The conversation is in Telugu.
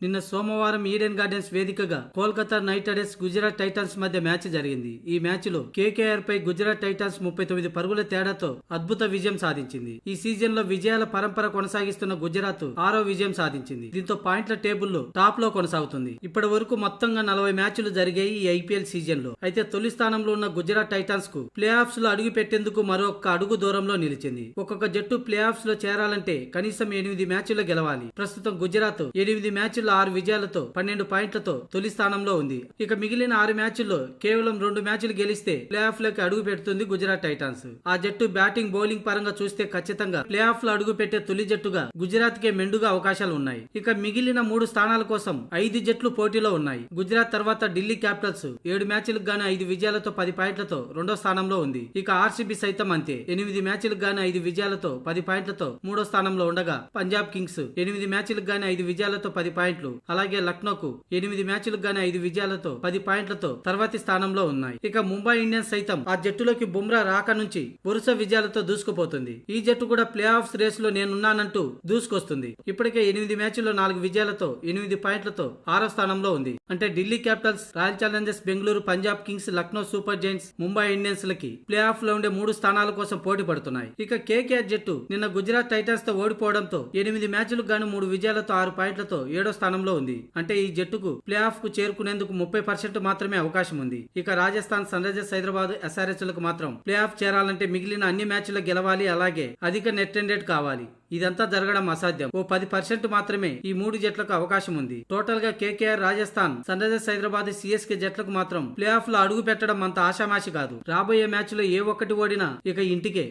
నిన్న సోమవారం ఈడెన్ గార్డెన్స్ వేదికగా Kolkata night riders Gujarat Titans మధ్య మ్యాచ్ జరిగింది. ఈ మ్యాచ్ లో కేకేఆర్ పై గుజరాత్ టైటన్స్ 39 పరుగుల తేడాతో అద్భుత విజయం సాధించింది. ఈ సీజన్ లో విజయాల పరంపర కొనసాగిస్తున్న గుజరాత్ 6వ విజయం సాధించింది. దీంతో పాయింట్ల టేబుల్లో టాప్ లో కొనసాగుతుంది. ఇప్పటి వరకు మొత్తంగా 40 మ్యాచ్లు జరిగాయి ఈ ఐపీఎల్ సీజన్ లో. అయితే తొలి స్థానంలో ఉన్న గుజరాత్ టైటన్స్ కు ప్లే ఆఫ్స్ లో అడుగు పెట్టేందుకు మరొక అడుగు దూరంలో నిలిచింది. ఒక్కొక్క జట్టు ప్లే ఆఫ్స్ లో చేరాలంటే కనీసం 8 మ్యాచ్లు గెలవాలి. ప్రస్తుతం గుజరాత్ 8 మ్యాచ్ల్లో 6 విజయాలతో 12 పాయింట్లతో తొలి స్థానంలో ఉంది. ఇక మిగిలిన 6 మ్యాచ్ల్లో కేవలం 2 మ్యాచ్లు గెలిస్తే ప్లే ఆఫ్ లోకి అడుగు పెడుతుంది గుజరాత్ టైటన్స్. ఆ జట్టు బ్యాటింగ్ బౌలింగ్ పరంగా చూస్తే ఖచ్చితంగా ప్లే ఆఫ్ లో అడుగు పెట్టే తొలి జట్టుగా గుజరాత్ కే మెండుగా అవకాశాలు ఉన్నాయి. ఇక మిగిలిన 3 స్థానాల కోసం 5 జట్లు పోటీలో ఉన్నాయి. గుజరాత్ తర్వాత ఢిల్లీ క్యాపిటల్స్ 7 మ్యాచ్లకు గాను 5 విజయాలతో 10 పాయింట్లతో 2వ స్థానంలో ఉంది. ఇక ఆర్సీబీ సైతం అంతే. 8 మ్యాచ్లకు గాను 5 విజయాలతో 10 పాయింట్లతో 3వ స్థానంలో ఉండగా పంజాబ్ కింగ్స్ 8 మ్యాచ్లకు గాను 5 విజయాలతో 10 పాయింట్లు, అలాగే లక్నోకు 8 మ్యాచ్లకు గాను 5 విజయాలతో 10 పాయింట్లతో తర్వాతి స్థానంలో ఉన్నాయి. ఇక ముంబై ఇండియన్స్ సైతం ఆ జట్టులోకి బుమ్రా రాక నుంచి వరుస విజయాలతో దూసుకుపోతుంది. ఈ జట్టు కూడా ప్లే ఆఫ్స్ రేస్ లో నేనున్నానంటూ దూసుకొస్తుంది. ఇప్పటికే 8 మ్యాచ్ల్లో 4 విజయాలతో 8 పాయింట్లతో 6వ స్థానంలో ఉంది. అంటే Delhi Capitals, royal Challengers Bengaluru, Punjab Kings, Lucknow super Giants, Mumbai Indians లకి ప్లే ఆఫ్ లో ఉండే 3 స్థానాల కోసం పోటీ పడుతున్నాయి. ఇక కేకేఆర్ జట్టు నిన్న గుజరాత్ టైటన్స్ తో ఓడిపోవడంతో 8 మ్యాచ్లకు గాను 3 విజయాలతో 6 పాయింట్లతో 7వ స్థానంలో ఉంది. అంటే ఈ జట్టుకు ప్లే ఆఫ్ కు చేరుకునేందుకు 30% మాత్రమే అవకాశం ఉంది. ఇక Rajasthan, Sunrisers Hyderabad, SRH లకు మాత్రం ప్లే ఆఫ్ చేరాలంటే మిగిలిన అన్ని మ్యాచ్లు గెలవాలి, అలాగే అధిక నెట్ రన్ రేట్ కావాలి. ఇదంతా జరగడం అసాధ్యం. ఓ 10% మాత్రమే ఈ 3 జట్లకు అవకాశం ఉంది. టోటల్ గా KKR, Rajasthan, Sunrisers Hyderabad, CSK జట్లకు మాత్రం ప్లే ఆఫ్ లో అడుగు పెట్టడం అంత ఆషామాషి కాదు. రాబోయే మ్యాచ్ లో ఏ ఒక్కటి ఓడినా ఇక ఇంటికే.